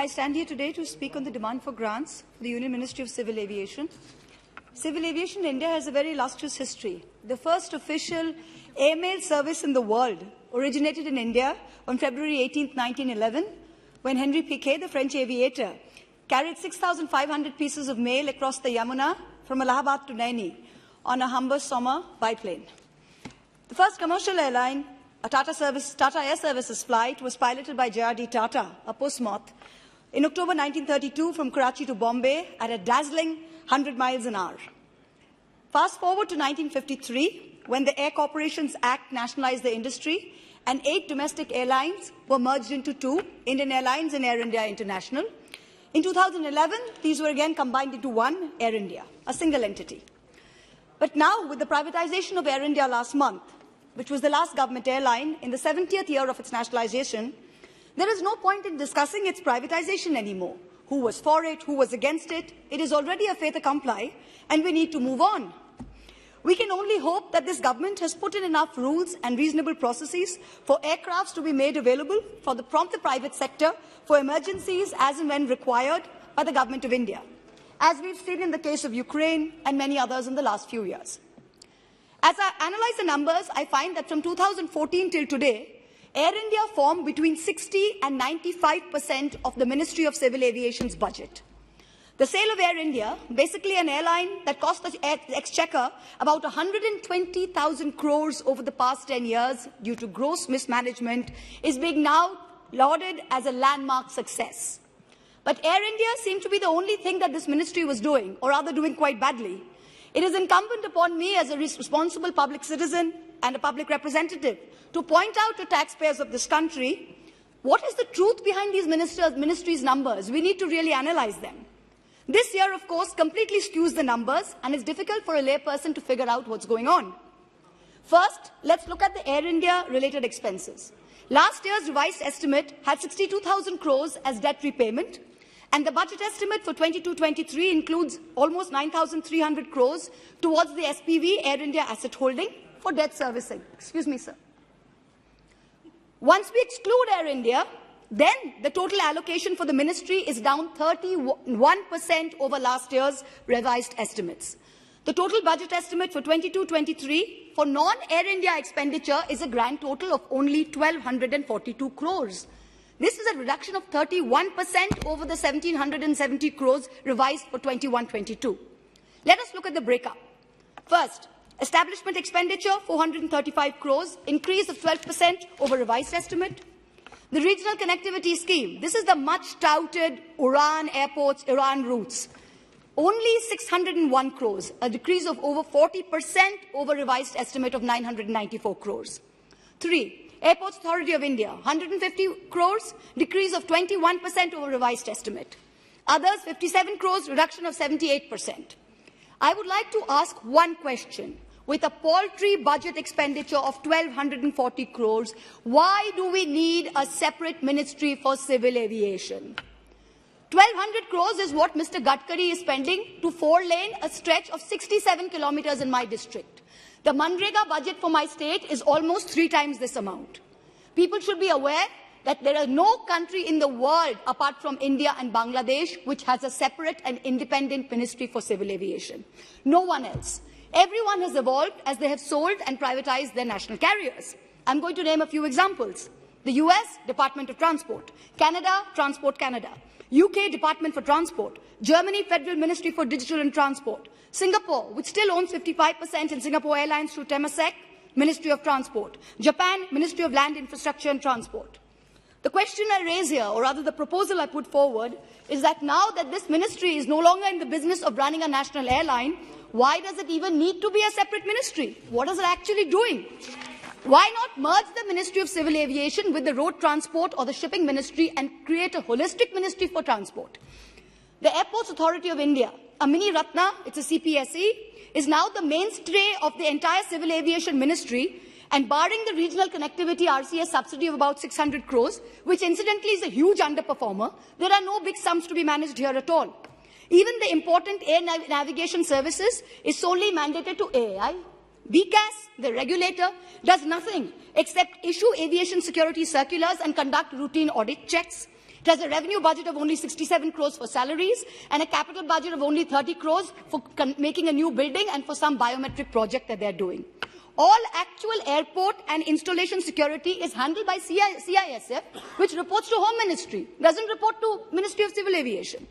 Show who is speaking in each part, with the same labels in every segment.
Speaker 1: I stand here today to speak on the demand for grants for the Union Ministry of Civil Aviation. Civil aviation in India has a very illustrious history. The first official airmail service in the world originated in India on February 18, 1911, when Henri Piquet, the French aviator, carried 6,500 pieces of mail across the Yamuna from Allahabad to Naini on a Humber Sommer biplane. The first commercial airline, a Tata Air Services flight, was piloted by J.R.D. Tata, a postmoth, in October 1932 from Karachi to Bombay at a dazzling 100 miles an hour. Fast forward to 1953, when the Air Corporations Act nationalized the industry and 8 domestic airlines were merged into 2, Indian Airlines and Air India International. In 2011, these were again combined into one, Air India, a single entity. But now, with the privatization of Air India last month, which was the last government airline in the 70th year of its nationalization, there is no point in discussing its privatization anymore. Who was for it, who was against it? It is already a fait accompli, and we need to move on. We can only hope that this government has put in enough rules and reasonable processes for aircrafts to be made available from the private sector for emergencies as and when required by the Government of India, as we've seen in the case of Ukraine and many others in the last few years. As I analyze the numbers, I find that from 2014 till today, Air India formed between 60 and 95% of the Ministry of Civil Aviation's budget. The sale of Air India, basically an airline that cost the exchequer about 120,000 crores over the past 10 years due to gross mismanagement, is being now lauded as a landmark success. But Air India seemed to be the only thing that this ministry was doing, or rather doing quite badly. It is incumbent upon me as a responsible public citizen and a public representative to point out to taxpayers of this country what is the truth behind these ministries' numbers. We need to really analyze them. This year, of course, completely skews the numbers, and it's difficult for a layperson to figure out what's going on. First, let's look at the Air India-related expenses. Last year's revised estimate had 62,000 crores as debt repayment, and the budget estimate for 22-23 includes almost 9,300 crores towards the SPV, Air India Asset Holding, for debt servicing. Excuse me, sir. Once we exclude Air India, then the total allocation for the ministry is down 31% over last year's revised estimates. The total budget estimate for 22-23 for non-Air India expenditure is a grand total of only 1,242 crores. This is a reduction of 31% over the 1,770 crores revised for 21-22. Let us look at the breakup. First, establishment expenditure, 435 crores, increase of 12% over revised estimate. The regional connectivity scheme, this is the much-touted Uran airports, Iran routes. Only 601 crores, a decrease of over 40% over revised estimate of 994 crores. 3. Airports Authority of India, 150 crores, decrease of 21% over revised estimate. Others, 57 crores, reduction of 78%. I would like to ask one question. With a paltry budget expenditure of 1,240 crores, why do we need a separate ministry for civil aviation? 1,200 crores is what Mr. Gadkari is spending to 4-lane a stretch of 67 kilometers in my district. The Manrega budget for my state is almost 3 times this amount. People should be aware that there is no country in the world apart from India and Bangladesh which has a separate and independent ministry for civil aviation. No one else. Everyone has evolved as they have sold and privatized their national carriers. I'm going to name a few examples. The US, Department of Transport. Canada, Transport Canada. UK, Department for Transport. Germany, Federal Ministry for Digital and Transport. Singapore, which still owns 55% in Singapore Airlines through Temasek, Ministry of Transport. Japan, Ministry of Land, Infrastructure and Transport. The question I raise here, or rather the proposal I put forward, is that now that this ministry is no longer in the business of running a national airline, why does it even need to be a separate ministry? What is it actually doing? Why not merge the Ministry of Civil Aviation with the Road Transport or the Shipping Ministry and create a holistic ministry for transport? The Airports Authority of India, a mini Ratna, it's a CPSE, is now the mainstay of the entire civil aviation ministry, and barring the regional connectivity RCS subsidy of about 600 crores, which incidentally is a huge underperformer, there are no big sums to be managed here at all. Even the important air navigation services is solely mandated to AAI. BCAS, the regulator, does nothing except issue aviation security circulars and conduct routine audit checks. It has a revenue budget of only 67 crores for salaries and a capital budget of only 30 crores for making a new building and for some biometric project that they're doing. All actual airport and installation security is handled by CISF, which reports to Home Ministry, doesn't report to Ministry of Civil Aviation.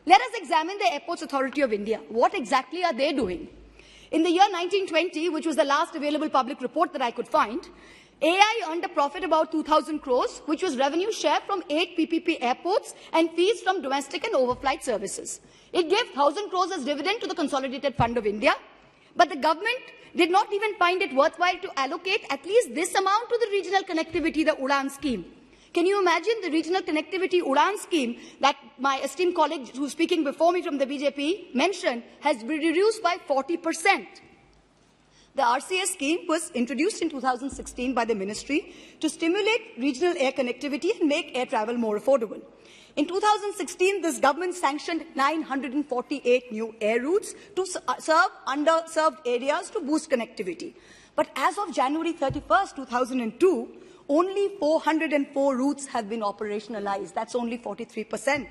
Speaker 1: Let us examine the Airports Authority of India. What exactly are they doing? In the year 1920, which was the last available public report that I could find, AI earned a profit about 2,000 crores, which was revenue share from 8 PPP airports and fees from domestic and overflight services. It gave 1,000 crores as dividend to the Consolidated Fund of India, but the government did not even find it worthwhile to allocate at least this amount to the regional connectivity, the UDAN scheme. Can you imagine the regional connectivity UDAN scheme that my esteemed colleague who's speaking before me from the BJP mentioned has been reduced by 40%. The RCS scheme was introduced in 2016 by the ministry to stimulate regional air connectivity and make air travel more affordable. In 2016, this government sanctioned 948 new air routes to serve underserved areas to boost connectivity. But as of January 31st, 2002, only 404 routes have been operationalized. That's only 43%.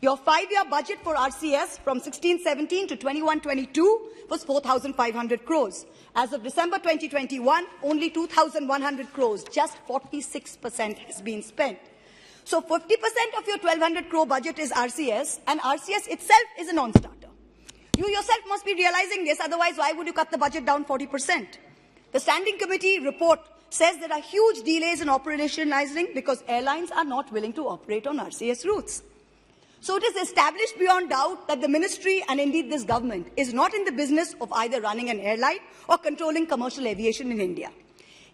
Speaker 1: Your 5-year budget for RCS from 16-17 to 21-22 was 4,500 crores. As of December 2021, only 2,100 crores, just 46% has been spent. So 50% of your 1,200 crore budget is RCS, and RCS itself is a non-starter. You yourself must be realizing this, otherwise why would you cut the budget down 40%? The Standing Committee report says there are huge delays in operationalizing because airlines are not willing to operate on RCS routes. So it is established beyond doubt that the ministry and indeed this government is not in the business of either running an airline or controlling commercial aviation in India.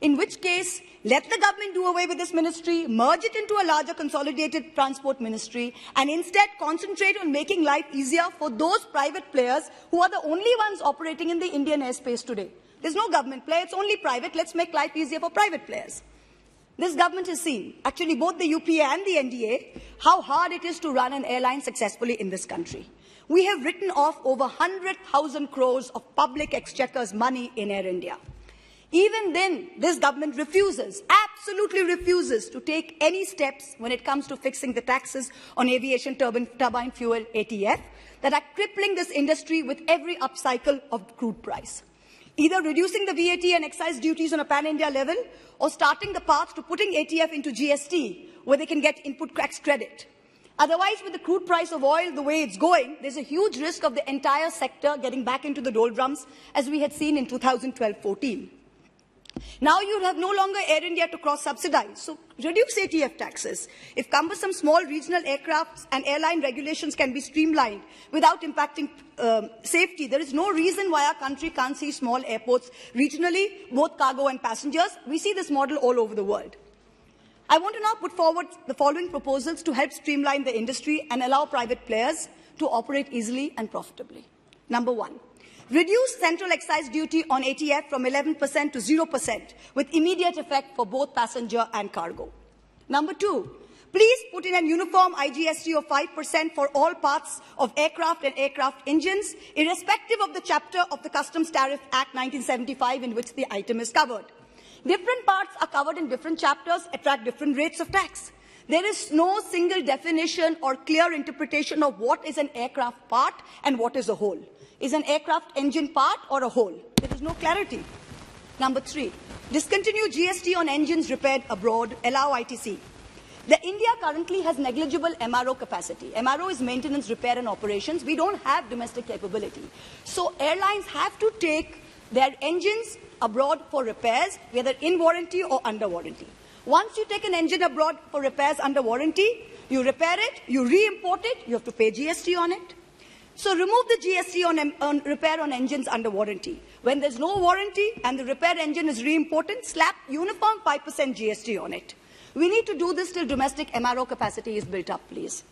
Speaker 1: In which case, let the government do away with this ministry, merge it into a larger consolidated transport ministry, and instead concentrate on making life easier for those private players who are the only ones operating in the Indian airspace today. There's no government player, it's only private. Let's make life easier for private players. This government has seen, actually both the UPA and the NDA, how hard it is to run an airline successfully in this country. We have written off over 100,000 crores of public exchequer's money in Air India. Even then, this government refuses, absolutely refuses to take any steps when it comes to fixing the taxes on aviation turbine fuel ATF that are crippling this industry with every upcycle of crude price. Either reducing the VAT and excise duties on a pan-India level or starting the path to putting ATF into GST where they can get input tax credit. Otherwise, with the crude price of oil the way it's going, there's a huge risk of the entire sector getting back into the doldrums as we had seen in 2012-14. Now you have no longer Air India to cross-subsidize, so reduce ATF taxes. If cumbersome small regional aircraft and airline regulations can be streamlined without impacting safety, there is no reason why our country can't see small airports regionally, both cargo and passengers. We see this model all over the world. I want to now put forward the following proposals to help streamline the industry and allow private players to operate easily and profitably. Number one. Reduce central excise duty on ATF from 11% to 0% with immediate effect for both passenger and cargo. Number two, please put in a uniform IGST of 5% for all parts of aircraft and aircraft engines, irrespective of the chapter of the Customs Tariff Act 1975 in which the item is covered. Different parts are covered in different chapters, attract different rates of tax. There is no single definition or clear interpretation of what is an aircraft part and what is a whole. Is an aircraft engine part or a whole? There is no clarity. Number three, discontinue GST on engines repaired abroad, allow ITC. India currently has negligible MRO capacity. MRO is maintenance, repair and operations. We don't have domestic capability. So airlines have to take their engines abroad for repairs, whether in warranty or under warranty. Once you take an engine abroad for repairs under warranty, you repair it, you re-import it, you have to pay GST on it. So remove the GST on repair on engines under warranty. When there's no warranty and the repair engine is re-imported, slap uniform 5% GST on it. We need to do this till domestic MRO capacity is built up, please.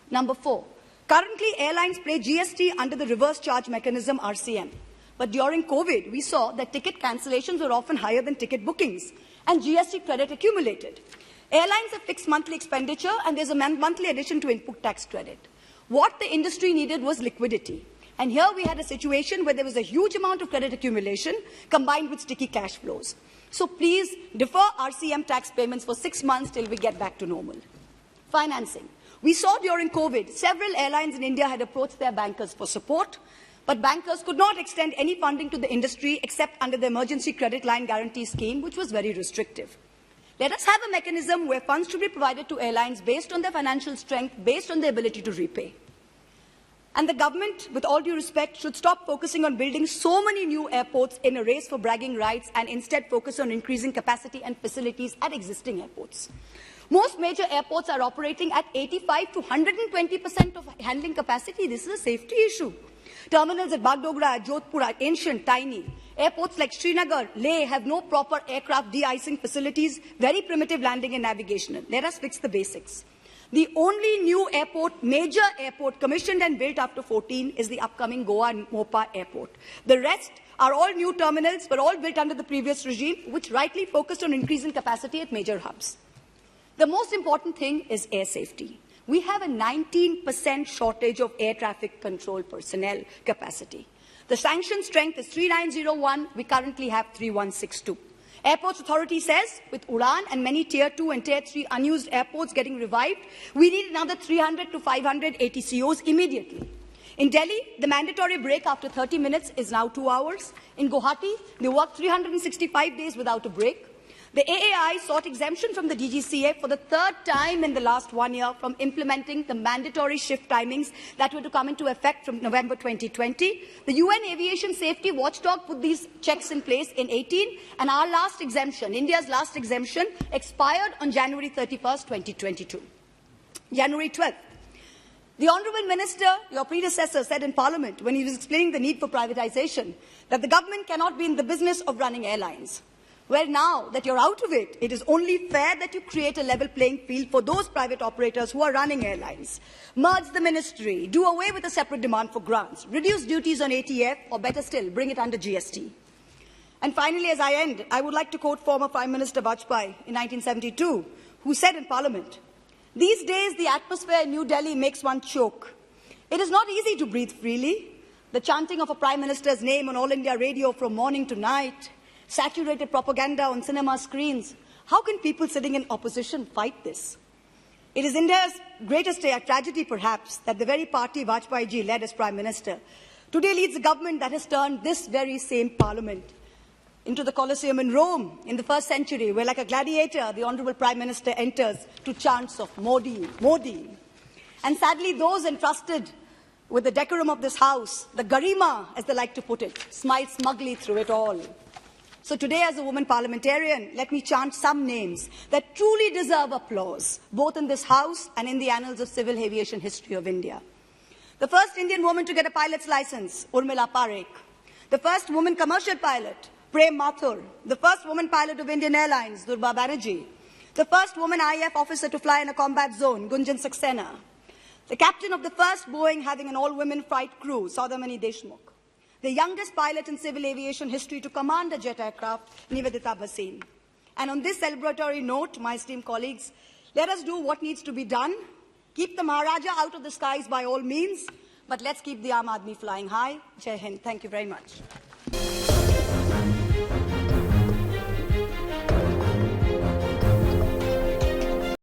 Speaker 1: Number four, currently airlines pay GST under the reverse charge mechanism RCM. But during COVID, we saw that ticket cancellations were often higher than ticket bookings and GST credit accumulated. Airlines have fixed monthly expenditure and there's a monthly addition to input tax credit. What the industry needed was liquidity. And here we had a situation where there was a huge amount of credit accumulation combined with sticky cash flows. So please defer RCM tax payments for 6 months till we get back to normal. Financing. We saw during COVID, several airlines in India had approached their bankers for support, but bankers could not extend any funding to the industry except under the Emergency Credit Line Guarantee Scheme, which was very restrictive. Let us have a mechanism where funds should be provided to airlines based on their financial strength, based on their ability to repay. And the government, with all due respect, should stop focusing on building so many new airports in a race for bragging rights and instead focus on increasing capacity and facilities at existing airports. Most major airports are operating at 85 to 120% of handling capacity. This is a safety issue. Terminals at Bagdogra, Jodhpur are ancient, tiny. Airports like Srinagar, Leh have no proper aircraft de-icing facilities, very primitive landing and navigation. Let us fix the basics. The only new airport, major airport, commissioned and built after 14 is the upcoming Goa and Mopa airport. The rest are all new terminals, but all built under the previous regime, which rightly focused on increasing capacity at major hubs. The most important thing is air safety. We have a 19% shortage of air traffic control personnel capacity. The sanction strength is 3901. We currently have 3162. Airports Authority says, with Udan and many Tier 2 and Tier 3 unused airports getting revived, we need another 300 to 500 ATCOs immediately. In Delhi, the mandatory break after 30 minutes is now 2 hours. In Guwahati, they work 365 days without a break. The AAI sought exemption from the DGCA for the third time in the last 1 year from implementing the mandatory shift timings that were to come into effect from November 2020. The UN Aviation Safety Watchdog put these checks in place in 18, and our last exemption, India's last exemption, expired on January 31st, 2022. January 12th. The Honourable Minister, your predecessor, said in Parliament when he was explaining the need for privatisation that the government cannot be in the business of running airlines. Well, now that you're out of it, it is only fair that you create a level playing field for those private operators who are running airlines. Merge the ministry, do away with a separate demand for grants, reduce duties on ATF, or better still, bring it under GST. And finally, as I end, I would like to quote former Prime Minister Vajpayee in 1972, who said in Parliament, "These days, the atmosphere in New Delhi makes one choke. It is not easy to breathe freely. The chanting of a Prime Minister's name on All India Radio from morning to night, saturated propaganda on cinema screens. How can people sitting in opposition fight this?" It is India's greatest tragedy, perhaps, that the very party Vajpayee ji led as Prime Minister today leads a government that has turned this very same Parliament into the Colosseum in Rome in the 1st century, where like a gladiator, the Honourable Prime Minister enters to chants of Modi, Modi. And sadly, those entrusted with the decorum of this House, the garima, as they like to put it, smile smugly through it all. So today, as a woman parliamentarian, let me chant some names that truly deserve applause, both in this House and in the annals of civil aviation history of India. The first Indian woman to get a pilot's license, Urmila Parekh. The first woman commercial pilot, Prem Mathur. The first woman pilot of Indian Airlines, Durba Banerjee. The first woman IAF officer to fly in a combat zone, Gunjan Saxena. The captain of the first Boeing having an all-women flight crew, Saudamani Deshmukh. The youngest pilot in civil aviation history to command a jet aircraft, Nivedita Bhasin. And on this celebratory note, my esteemed colleagues, let us do what needs to be done. Keep the Maharaja out of the skies by all means, but let's keep the Aam Aadmi flying high. Jai Hind. Thank you very much.